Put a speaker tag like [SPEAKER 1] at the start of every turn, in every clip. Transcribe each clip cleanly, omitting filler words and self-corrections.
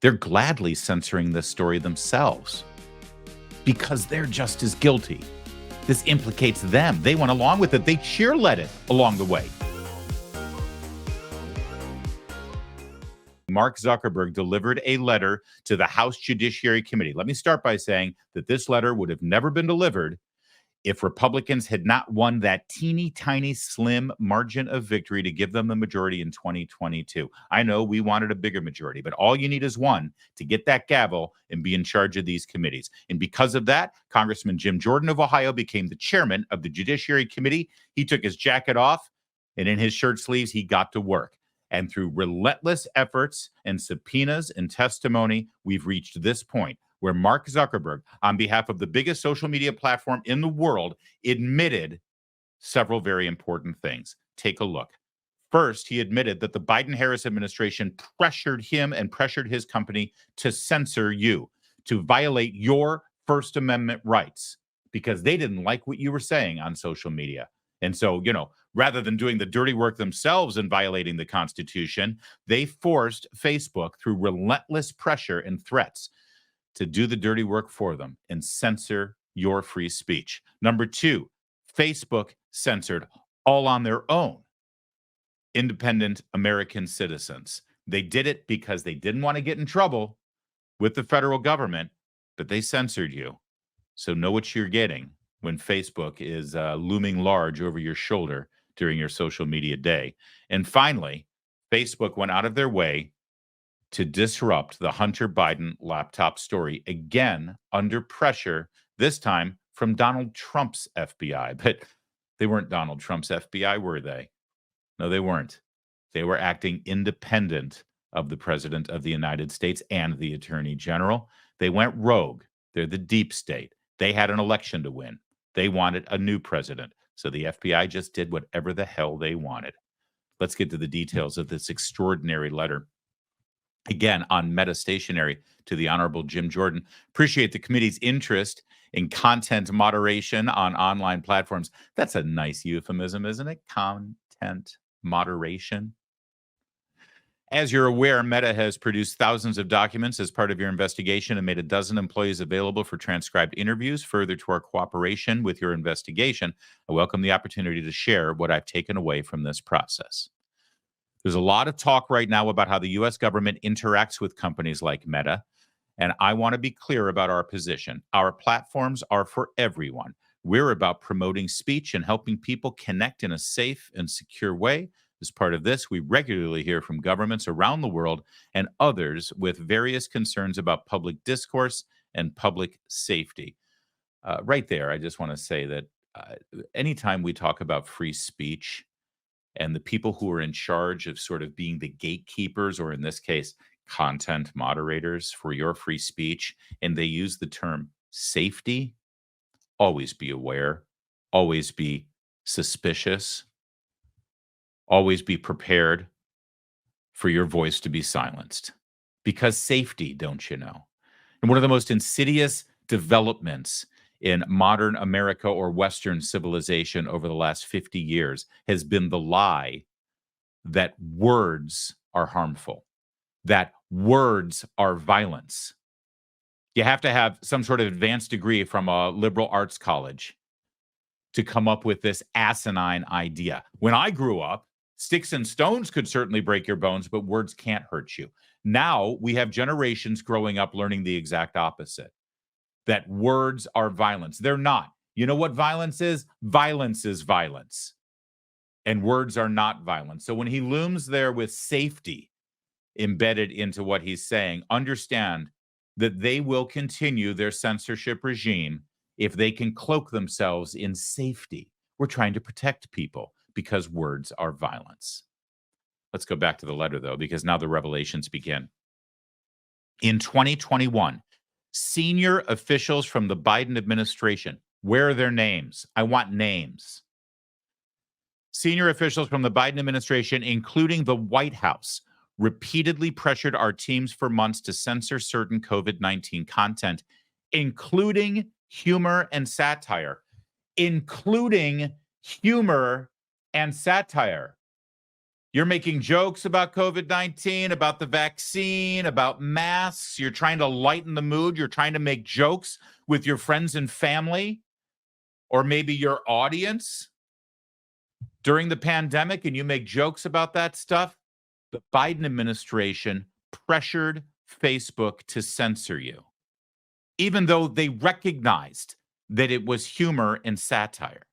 [SPEAKER 1] They're gladly censoring this story themselves because they're just as guilty. This implicates them. They went along with it. They cheerleaded it along the way. Mark Zuckerberg delivered a letter to the House Judiciary Committee. Let me start by saying that this letter would have never been delivered if Republicans had not won that teeny tiny slim margin of victory to give them the majority in 2022. I know we wanted a bigger majority, but all you need is one to get that gavel and be in charge of these committees. And because of that, Congressman Jim Jordan of Ohio became the chairman of the Judiciary Committee. He took his jacket off, and in his shirt sleeves, he got to work. And through relentless efforts and subpoenas and testimony, we've reached this point where Mark Zuckerberg, on behalf of the biggest social media platform in the world, admitted several very important things. Take a look. First, he admitted that the Biden-Harris administration pressured him and pressured his company to censor you, to violate your First Amendment rights, because they didn't like what you were saying on social media. And so, rather than doing the dirty work themselves and violating the Constitution, they forced Facebook through relentless pressure and threats to do the dirty work for them and censor your free speech. Number two, Facebook censored all on their own independent American citizens. They did it because they didn't want to get in trouble with the federal government, but they censored you. So know what you're getting when Facebook is looming large over your shoulder during your social media day. And finally, Facebook went out of their way to disrupt the Hunter Biden laptop story, again, under pressure, this time from Donald Trump's FBI. But they weren't Donald Trump's FBI, were they? No, they weren't. They were acting independent of the President of the United States and the Attorney General. They went rogue. They're the deep state. They had an election to win. They wanted a new president. So the FBI just did whatever the hell they wanted. Let's get to the details of this extraordinary letter. Again, on Meta Stationery to the Honorable Jim Jordan. Appreciate the committee's interest in content moderation on online platforms. That's a nice euphemism, isn't it? Content moderation. As you're aware, Meta has produced thousands of documents as part of your investigation and made a dozen employees available for transcribed interviews. Further to our cooperation with your investigation, I welcome the opportunity to share what I've taken away from this process. There's a lot of talk right now about how the U.S. government interacts with companies like Meta, and I want to be clear about our position. Our platforms are for everyone. We're about promoting speech and helping people connect in a safe and secure way. As part of this, we regularly hear from governments around the world and others with various concerns about public discourse and public safety. Right there, I just want to say that anytime we talk about free speech and the people who are in charge of sort of being the gatekeepers, or in this case, content moderators for your free speech, and they use the term safety, always be aware, always be suspicious, always be prepared for your voice to be silenced. Because safety, don't you know? And one of the most insidious developments in modern America or Western civilization over the last 50 years has been the lie that words are harmful, that words are violence. You have to have some sort of advanced degree from a liberal arts college to come up with this asinine idea. When I grew up, sticks and stones could certainly break your bones, but words can't hurt you. Now we have generations growing up learning the exact opposite, that words are violence. They're not. You know what violence is? Violence is violence. And words are not violence. So when he looms there with safety embedded into what he's saying, understand that they will continue their censorship regime if they can cloak themselves in safety. We're trying to protect people because words are violence. Let's go back to the letter, though, because now the revelations begin. In 2021, senior officials from the Biden administration, where are their names? I want names. Senior officials from the Biden administration, including the White House, repeatedly pressured our teams for months to censor certain COVID-19 content, including humor and satire. Including humor and satire. You're making jokes about COVID-19, about the vaccine, about masks. You're trying to lighten the mood. You're trying to make jokes with your friends and family, or maybe your audience during the pandemic, and you make jokes about that stuff. The Biden administration pressured Facebook to censor you, even though they recognized that it was humor and satire.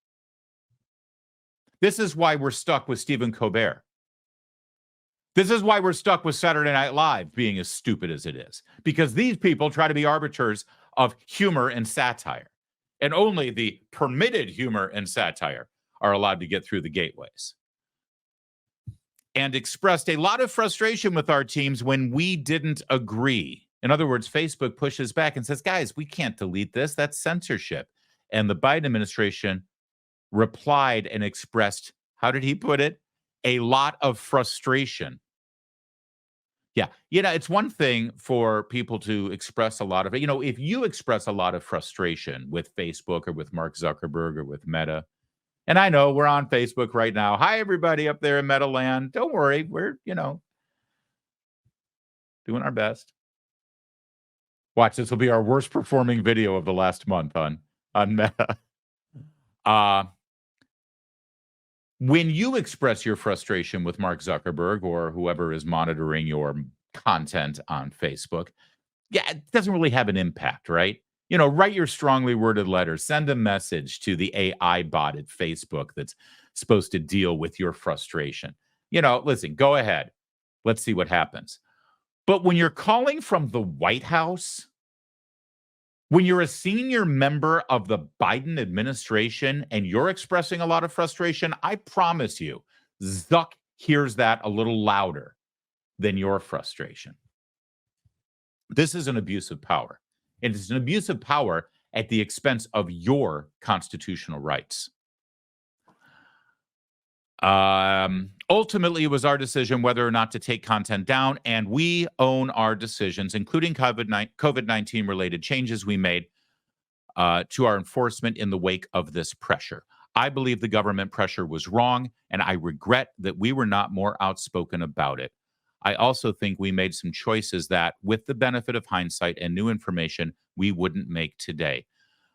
[SPEAKER 1] This is why we're stuck with Stephen Colbert. This is why we're stuck with Saturday Night Live being as stupid as it is, because these people try to be arbiters of humor and satire, and only the permitted humor and satire are allowed to get through the gateways. And expressed a lot of frustration with our teams when we didn't agree. In other words, Facebook pushes back and says, guys, we can't delete this. That's censorship. And the Biden administration replied and expressed, how did he put it? A lot of frustration. Yeah. It's one thing for people to express a lot of it. If you express a lot of frustration with Facebook or with Mark Zuckerberg or with Meta, and I know we're on Facebook right now. Hi, everybody up there in Meta land. Don't worry. We're, doing our best. Watch, this will be our worst performing video of the last month on Meta. When you express your frustration with Mark Zuckerberg or whoever is monitoring your content on Facebook, it doesn't really have an impact, right? Write your strongly worded letter, send a message to the AI bot at Facebook that's supposed to deal with your frustration. Listen, go ahead. Let's see what happens. But when you're calling from the White House, when you're a senior member of the Biden administration and you're expressing a lot of frustration, I promise you, Zuck hears that a little louder than your frustration. This is an abuse of power. It is an abuse of power at the expense of your constitutional rights. Ultimately, it was our decision whether or not to take content down, and we own our decisions, including COVID-19 related changes we made to our enforcement in the wake of this pressure. I believe the government pressure was wrong, and I regret that we were not more outspoken about it. I also think we made some choices that, with the benefit of hindsight and new information, we wouldn't make today.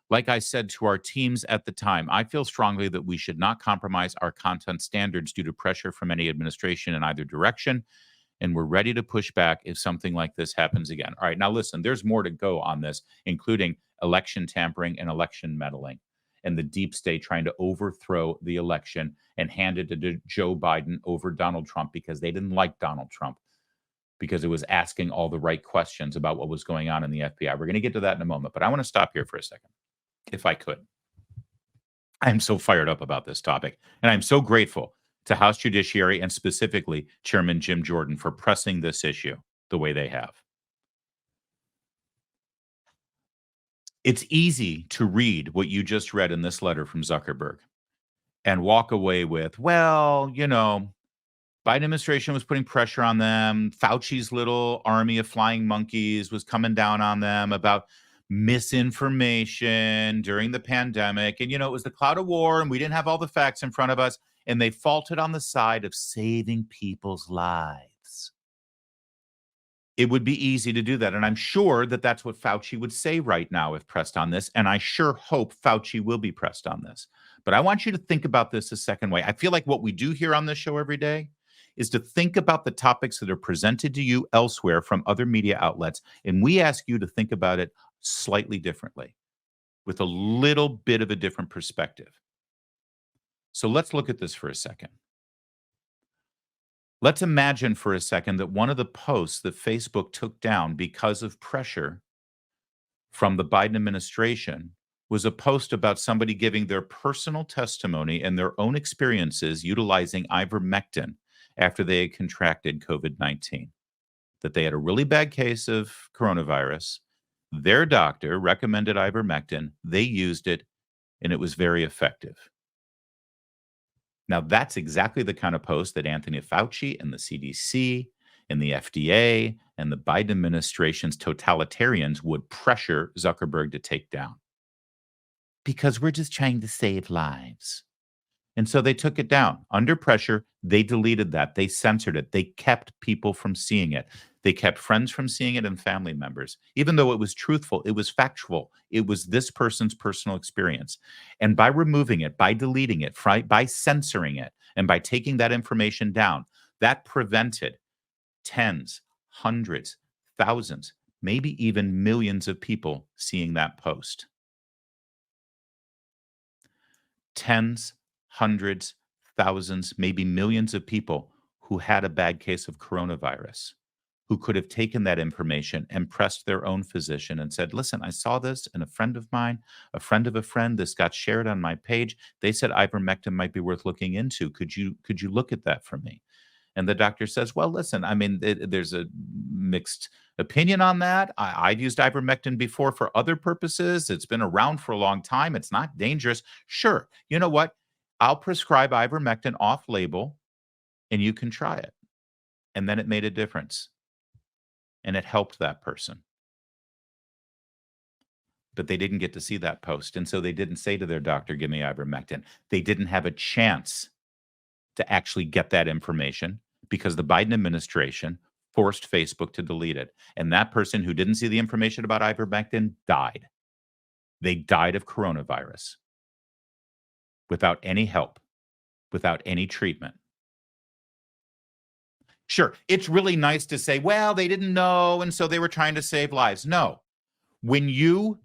[SPEAKER 1] Like I said to our teams at the time, I feel strongly that we should not compromise our content standards due to pressure from any administration in either direction, and we're ready to push back if something like this happens again. All right, now listen, there's more to go on this, including election tampering and election meddling, and the deep state trying to overthrow the election and hand it to Joe Biden over Donald Trump because they didn't like Donald Trump, because it was asking all the right questions about what was going on in the FBI. We're going to get to that in a moment, but I want to stop here for a second, if I could. I'm so fired up about this topic, and I'm so grateful to House Judiciary and specifically Chairman Jim Jordan for pressing this issue the way they have. It's easy to read what you just read in this letter from Zuckerberg and walk away with, well, Biden administration was putting pressure on them. Fauci's little army of flying monkeys was coming down on them about misinformation during the pandemic. And, it was the cloud of war and we didn't have all the facts in front of us. And they faulted on the side of saving people's lives. It would be easy to do that. And I'm sure that that's what Fauci would say right now if pressed on this. And I sure hope Fauci will be pressed on this. But I want you to think about this a second way. I feel like what we do here on this show every day is to think about the topics that are presented to you elsewhere from other media outlets. And we ask you to think about it slightly differently, with a little bit of a different perspective. So let's look at this for a second. Let's imagine for a second that one of the posts that Facebook took down because of pressure from the Biden administration was a post about somebody giving their personal testimony and their own experiences utilizing ivermectin after they had contracted COVID-19, that they had a really bad case of coronavirus. Their doctor recommended ivermectin. They used it, and it was very effective. Now, that's exactly the kind of post that Anthony Fauci and the CDC and the FDA and the Biden administration's totalitarians would pressure Zuckerberg to take down. Because we're just trying to save lives. And so they took it down. Under pressure, they deleted that. They censored it. They kept people from seeing it. They kept friends from seeing it and family members. Even though it was truthful, it was factual. It was this person's personal experience. And by removing it, by deleting it, by censoring it, and by taking that information down, that prevented tens, hundreds, thousands, maybe even millions of people seeing that post. Tens, hundreds, thousands, maybe millions of people who had a bad case of coronavirus, who could have taken that information and pressed their own physician and said, listen, I saw this and a friend of mine, a friend of a friend, this got shared on my page. They said ivermectin might be worth looking into. Could you look at that for me? And the doctor says, well, listen, I mean, there's a mixed opinion on that. I've used ivermectin before for other purposes. It's been around for a long time. It's not dangerous. Sure. You know what? I'll prescribe ivermectin off label and you can try it. And then it made a difference and it helped that person. But they didn't get to see that post. And so they didn't say to their doctor, give me ivermectin. They didn't have a chance to actually get that information because the Biden administration forced Facebook to delete it. And that person who didn't see the information about ivermectin died. They died of coronavirus without any help, without any treatment. Sure, it's really nice to say, well, they didn't know, and so they were trying to save lives. No. When you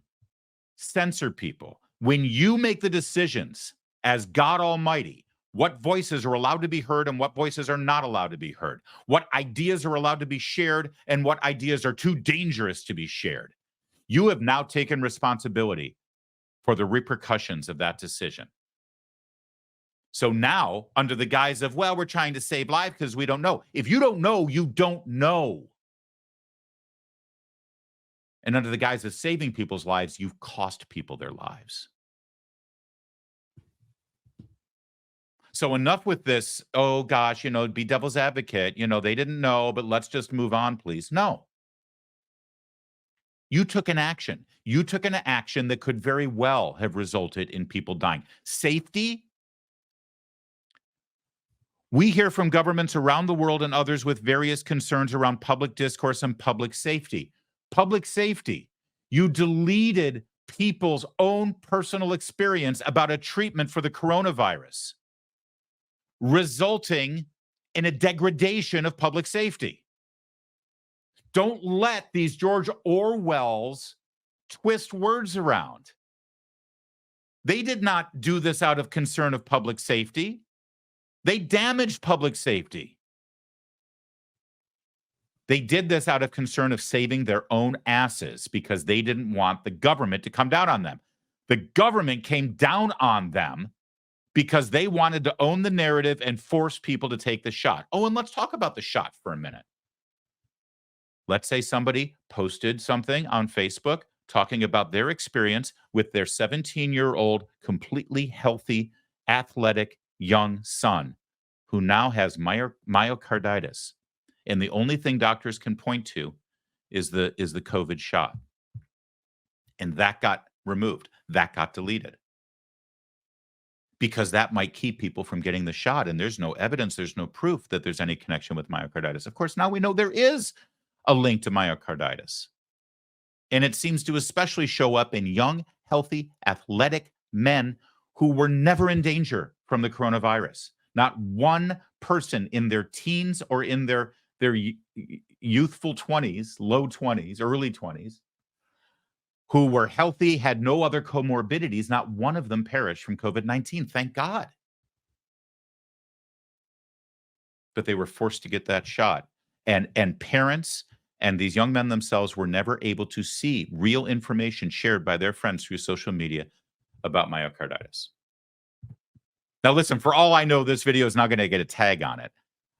[SPEAKER 1] censor people, when you make the decisions as God Almighty, what voices are allowed to be heard and what voices are not allowed to be heard, what ideas are allowed to be shared and what ideas are too dangerous to be shared, you have now taken responsibility for the repercussions of that decision. So now, under the guise of, well, we're trying to save lives because we don't know. If you don't know, you don't know. And under the guise of saving people's lives, you've cost people their lives. So enough with this, oh gosh, be devil's advocate. They didn't know, but let's just move on, please. No. You took an action. You took an action that could very well have resulted in people dying. Safety. We hear from governments around the world and others with various concerns around public discourse and public safety. Public safety. You deleted people's own personal experience about a treatment for the coronavirus, resulting in a degradation of public safety. Don't let these George Orwells twist words around. They did not do this out of concern of public safety. They damaged public safety. They did this out of concern of saving their own asses because they didn't want the government to come down on them. The government came down on them because they wanted to own the narrative and force people to take the shot. Oh, and let's talk about the shot for a minute. Let's say somebody posted something on Facebook talking about their experience with their 17-year-old, completely healthy, athletic, young son who now has myocarditis. And the only thing doctors can point to is the COVID shot. And that got removed. That got deleted. Because that might keep people from getting the shot. And there's no evidence, there's no proof that there's any connection with myocarditis. Of course, now we know there is a link to myocarditis. And it seems to especially show up in young, healthy, athletic men who were never in danger from the coronavirus. Not one person in their teens or in their youthful 20s, low 20s, early 20s, who were healthy, had no other comorbidities, not one of them perished from COVID-19. Thank God. But they were forced to get that shot. And parents and these young men themselves were never able to see real information shared by their friends through social media about myocarditis. Now, listen, for all I know, this video is not going to get a tag on it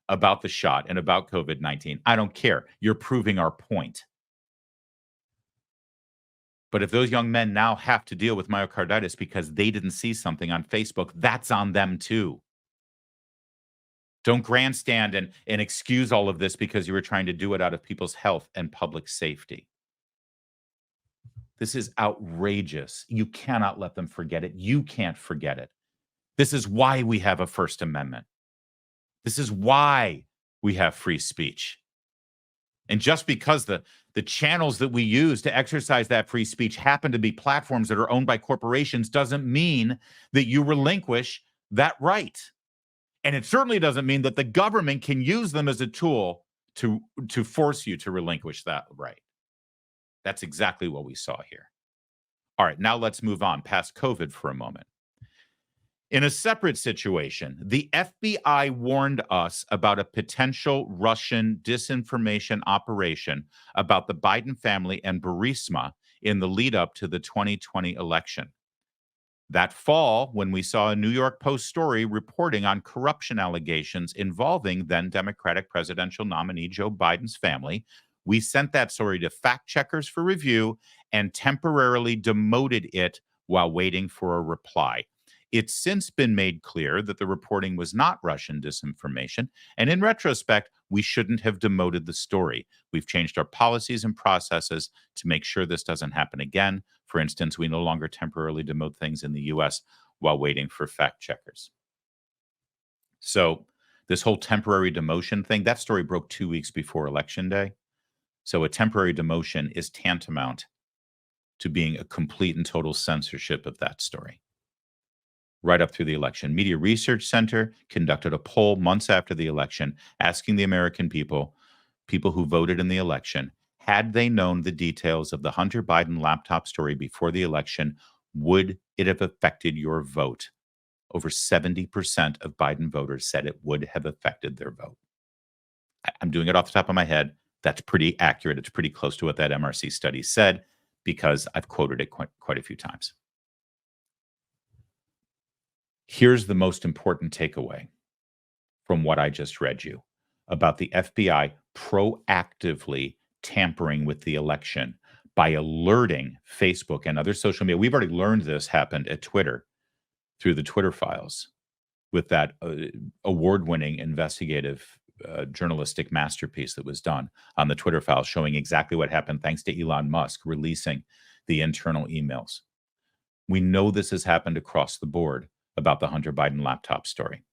[SPEAKER 1] about the shot and about COVID-19. I don't care. You're proving our point. But if those young men now have to deal with myocarditis because they didn't see something on Facebook, that's on them too. Don't grandstand and excuse all of this because you were trying to do it out of people's health and public safety. This is outrageous. You cannot let them forget it. You can't forget it. This is why we have a First Amendment. This is why we have free speech. And just because the channels that we use to exercise that free speech happen to be platforms that are owned by corporations doesn't mean that you relinquish that right. And it certainly doesn't mean that the government can use them as a tool to force you to relinquish that right. That's exactly what we saw here. All right, now let's move on past COVID for a moment. In a separate situation, the FBI warned us about a potential Russian disinformation operation about the Biden family and Burisma in the lead up to the 2020 election. That fall, when we saw a New York Post story reporting on corruption allegations involving then Democratic presidential nominee Joe Biden's family, we sent that story to fact checkers for review and temporarily demoted it while waiting for a reply. It's since been made clear that the reporting was not Russian disinformation, and in retrospect, we shouldn't have demoted the story. We've changed our policies and processes to make sure this doesn't happen again. For instance, we no longer temporarily demote things in the US while waiting for fact checkers. So this whole temporary demotion thing, that story broke 2 weeks before Election Day. So a temporary demotion is tantamount to being a complete and total censorship of that story. Right up through the election. Media Research Center conducted a poll months after the election asking the American people who voted in the election, had they known the details of the Hunter Biden laptop story before the election, would it have affected your vote? Over 70% of Biden voters said it would have affected their vote. I'm doing it off the top of my head. That's pretty accurate. It's pretty close to what that MRC study said because I've quoted it quite a few times. Here's the most important takeaway from what I just read you about the FBI proactively tampering with the election by alerting Facebook and other social media. We've already learned this happened at Twitter through the Twitter files with that award-winning investigative journalistic masterpiece that was done on the Twitter files showing exactly what happened thanks to Elon Musk releasing the internal emails. We know this has happened across the board about the Hunter Biden laptop story.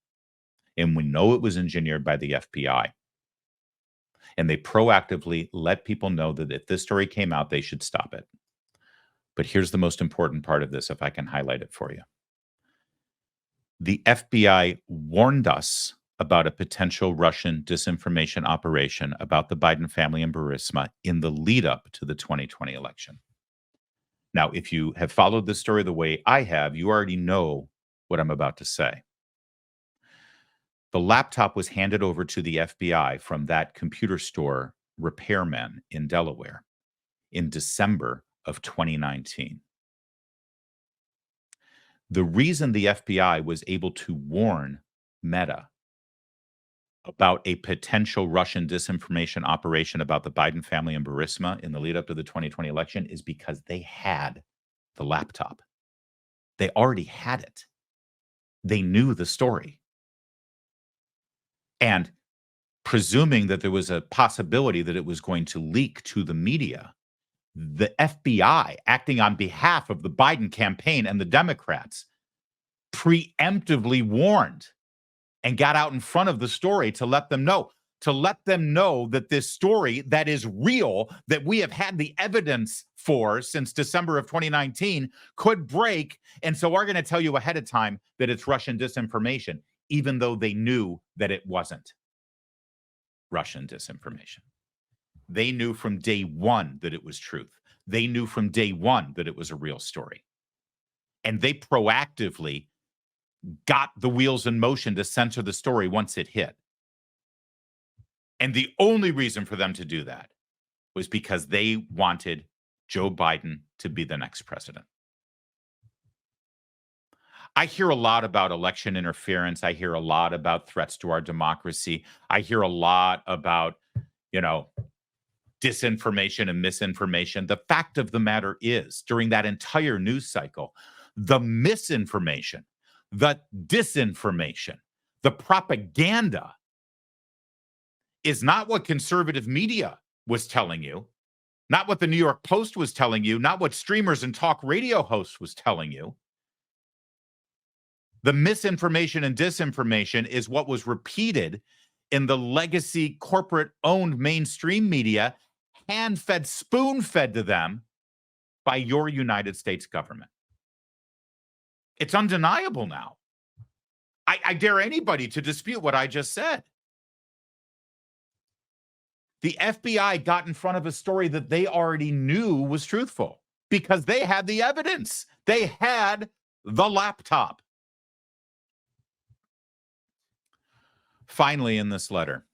[SPEAKER 1] And we know it was engineered by the FBI. And they proactively let people know that if this story came out, they should stop it. But here's the most important part of this, if I can highlight it for you. The FBI warned us about a potential Russian disinformation operation about the Biden family and Burisma in the lead up to the 2020 election. Now, if you have followed this story the way I have, you already know what I'm about to say. The laptop was handed over to the FBI from that computer store repairman in Delaware in December of 2019. The reason the FBI was able to warn Meta about a potential Russian disinformation operation about the Biden family and Burisma in the lead up to the 2020 election is because they had the laptop. They already had it. They knew the story. And presuming that there was a possibility that it was going to leak to the media, the FBI, acting on behalf of the Biden campaign and the Democrats, preemptively warned and got out in front of the story to let them know that this story that is real, that we have had the evidence for since December of 2019, could break. And so we're going to tell you ahead of time that it's Russian disinformation, even though they knew that it wasn't Russian disinformation. They knew from day one that it was truth. They knew from day one that it was a real story. And they proactively got the wheels in motion to censor the story once it hit. And the only reason for them to do that was because they wanted Joe Biden to be the next president. I hear a lot about election interference. I hear a lot about threats to our democracy. I hear a lot about, disinformation and misinformation. The fact of the matter is, during that entire news cycle, the misinformation, the disinformation, the propaganda is not what conservative media was telling you, not what the New York Post was telling you, not what streamers and talk radio hosts was telling you. The misinformation and disinformation is what was repeated in the legacy corporate-owned mainstream media, hand-fed, spoon-fed to them by your United States government. It's undeniable now. I dare anybody to dispute what I just said. The FBI got in front of a story that they already knew was truthful because they had the evidence. They had the laptop. Finally, in this letter,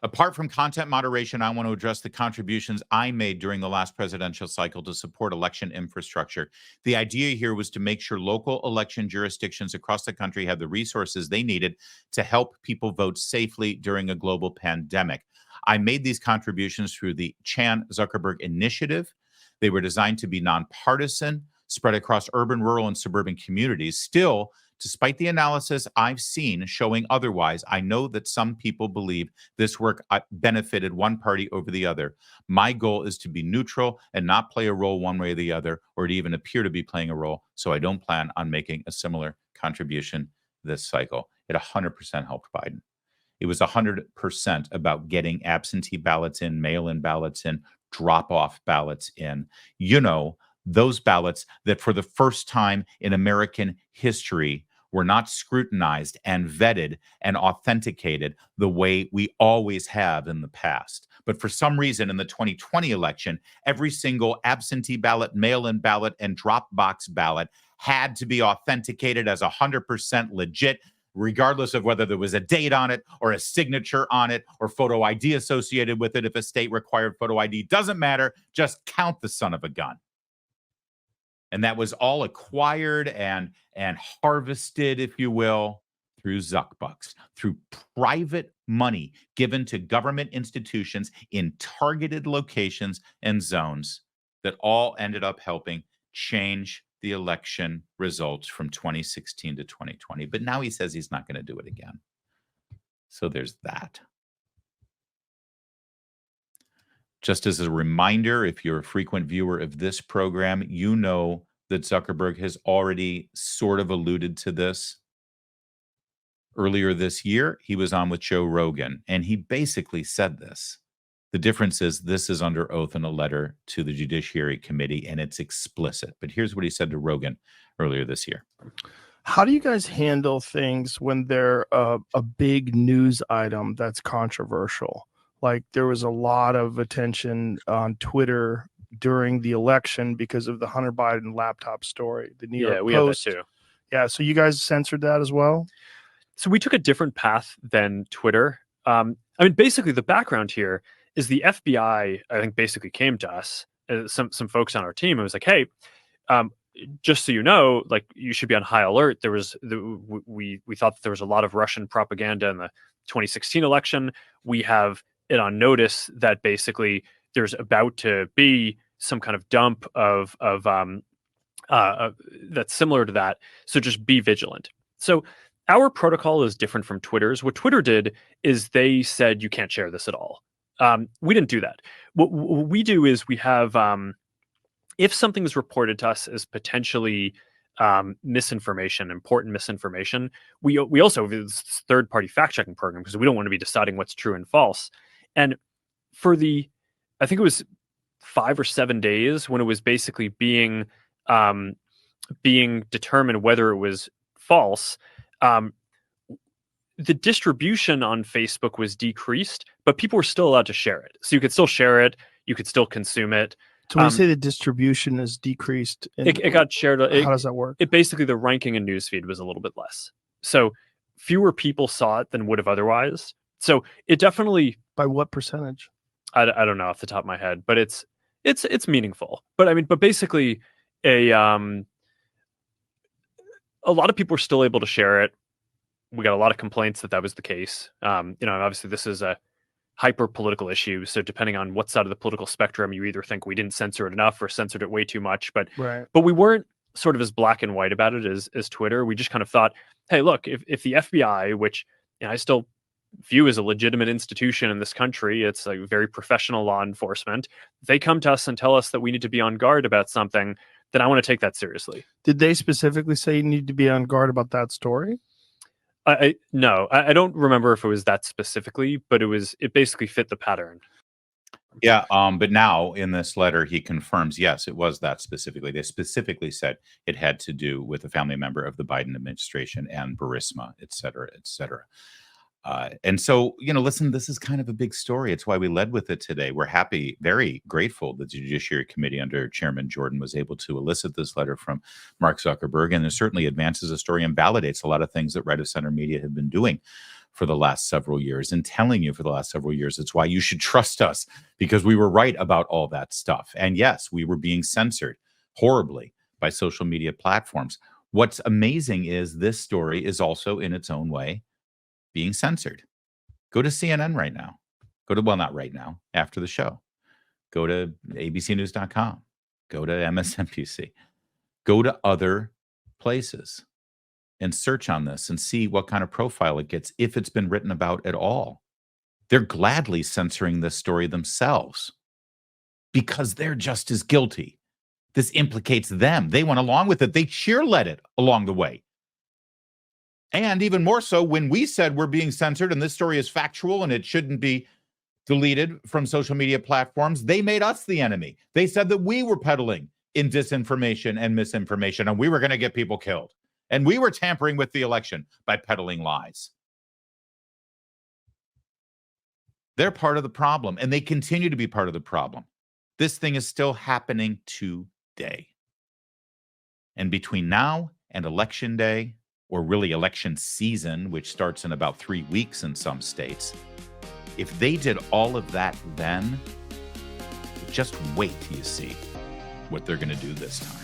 [SPEAKER 1] apart from content moderation, I want to address the contributions I made during the last presidential cycle to support election infrastructure. The idea here was to make sure local election jurisdictions across the country had the resources they needed to help people vote safely during a global pandemic. I made these contributions through the Chan Zuckerberg Initiative. They were designed to be nonpartisan, spread across urban, rural, and suburban communities. Still, despite the analysis I've seen showing otherwise, I know that some people believe this work benefited one party over the other. My goal is to be neutral and not play a role one way or the other, or to even appear to be playing a role, so I don't plan on making a similar contribution this cycle. It 100% helped Biden. It was 100% about getting absentee ballots in, mail-in ballots in, drop-off ballots in. You know, those ballots that for the first time in American history were not scrutinized and vetted and authenticated the way we always have in the past. But for some reason in the 2020 election, every single absentee ballot, mail-in ballot, and drop box ballot had to be authenticated as 100% legit, regardless of whether there was a date on it or a signature on it or photo ID associated with it. If a state required photo ID, doesn't matter, just count the son of a gun. And that was all acquired and harvested, if you will, through Zuckbucks, through private money given to government institutions in targeted locations and zones that all ended up helping change the election results from 2016 to 2020. But now he says he's not going to do it again. So there's that. Just as a reminder, if you're a frequent viewer of this program, you know that Zuckerberg has already sort of alluded to this. Earlier this year, he was on with Joe Rogan, and he basically said this. The difference is this is under oath in a letter to the Judiciary Committee, and it's explicit. But here's what he said to Rogan earlier this year.
[SPEAKER 2] How do you guys handle things when they're a big news item that's controversial? Like there was a lot of attention on Twitter during the election because of the Hunter Biden laptop story. The New York Post.
[SPEAKER 3] Had that too.
[SPEAKER 2] Yeah, so you guys censored that as well?
[SPEAKER 3] So we took a different path than Twitter. I mean, basically the background here is the FBI, I think, basically came to us, some folks on our team, and was like, hey, just so you know, like you should be on high alert. There was we thought that there was a lot of Russian propaganda in the 2016 election. We have it on notice that basically there's about to be some kind of dump of that's similar to that. So just be vigilant. So our protocol is different from Twitter's. What Twitter did is they said you can't share this at all. We didn't do that. What we do is we have if something is reported to us as potentially misinformation, important misinformation, we also have this third-party fact-checking program because we don't want to be deciding what's true and false. And for I think it was 5 or 7 days when it was basically being determined whether it was false, the distribution on Facebook was decreased, but people were still allowed to share it. So you could still share it, you could still consume it.
[SPEAKER 2] So when you say the distribution is decreased,
[SPEAKER 3] it got shared.
[SPEAKER 2] How does that work?
[SPEAKER 3] It basically, the ranking in newsfeed was a little bit less. So fewer people saw it than would have otherwise. So it definitely.
[SPEAKER 2] By what percentage?
[SPEAKER 3] I don't know off the top of my head, but it's meaningful. But I mean, but basically a lot of people were still able to share it. We got a lot of complaints that was the case. Obviously this is a hyper political issue. So depending on what side of the political spectrum, you either think we didn't censor it enough or censored it way too much. But we weren't sort of as black and white about it as Twitter. We just kind of thought, hey, look, if the FBI, which I still view as a legitimate institution in this country. It's a very professional law enforcement. They come to us and tell us that we need to be on guard about something, then I want to take that seriously.
[SPEAKER 2] Did they specifically say you need to be on guard about that story?
[SPEAKER 3] No, I don't remember if it was that specifically, but it basically fit the pattern.
[SPEAKER 1] Yeah, but now in this letter, he confirms, yes, it was that specifically. They specifically said it had to do with a family member of the Biden administration and Burisma, et cetera, et cetera. And so, listen, this is kind of a big story. It's why we led with it today. We're happy, very grateful that the Judiciary Committee under Chairman Jordan was able to elicit this letter from Mark Zuckerberg. And it certainly advances the story and validates a lot of things that Right of Center Media have been doing for the last several years and telling you for the last several years. It's why you should trust us, because we were right about all that stuff. And yes, we were being censored horribly by social media platforms. What's amazing is this story is also in its own way being censored. Go to CNN right now. Well, not right now, after the show. Go to abcnews.com. Go to MSNBC. Go to other places and search on this and see what kind of profile it gets, if it's been written about at all. They're gladly censoring this story themselves because they're just as guilty. This implicates them. They went along with it. They cheerleaded it along the way. And even more so, when we said we're being censored and this story is factual and it shouldn't be deleted from social media platforms, they made us the enemy. They said that we were peddling in disinformation and misinformation, and we were going to get people killed. And we were tampering with the election by peddling lies. They're part of the problem, and they continue to be part of the problem. This thing is still happening today. And between now and Election Day, or really election season, which starts in about 3 weeks in some states, if they did all of that then, just wait till you see what they're going to do this time.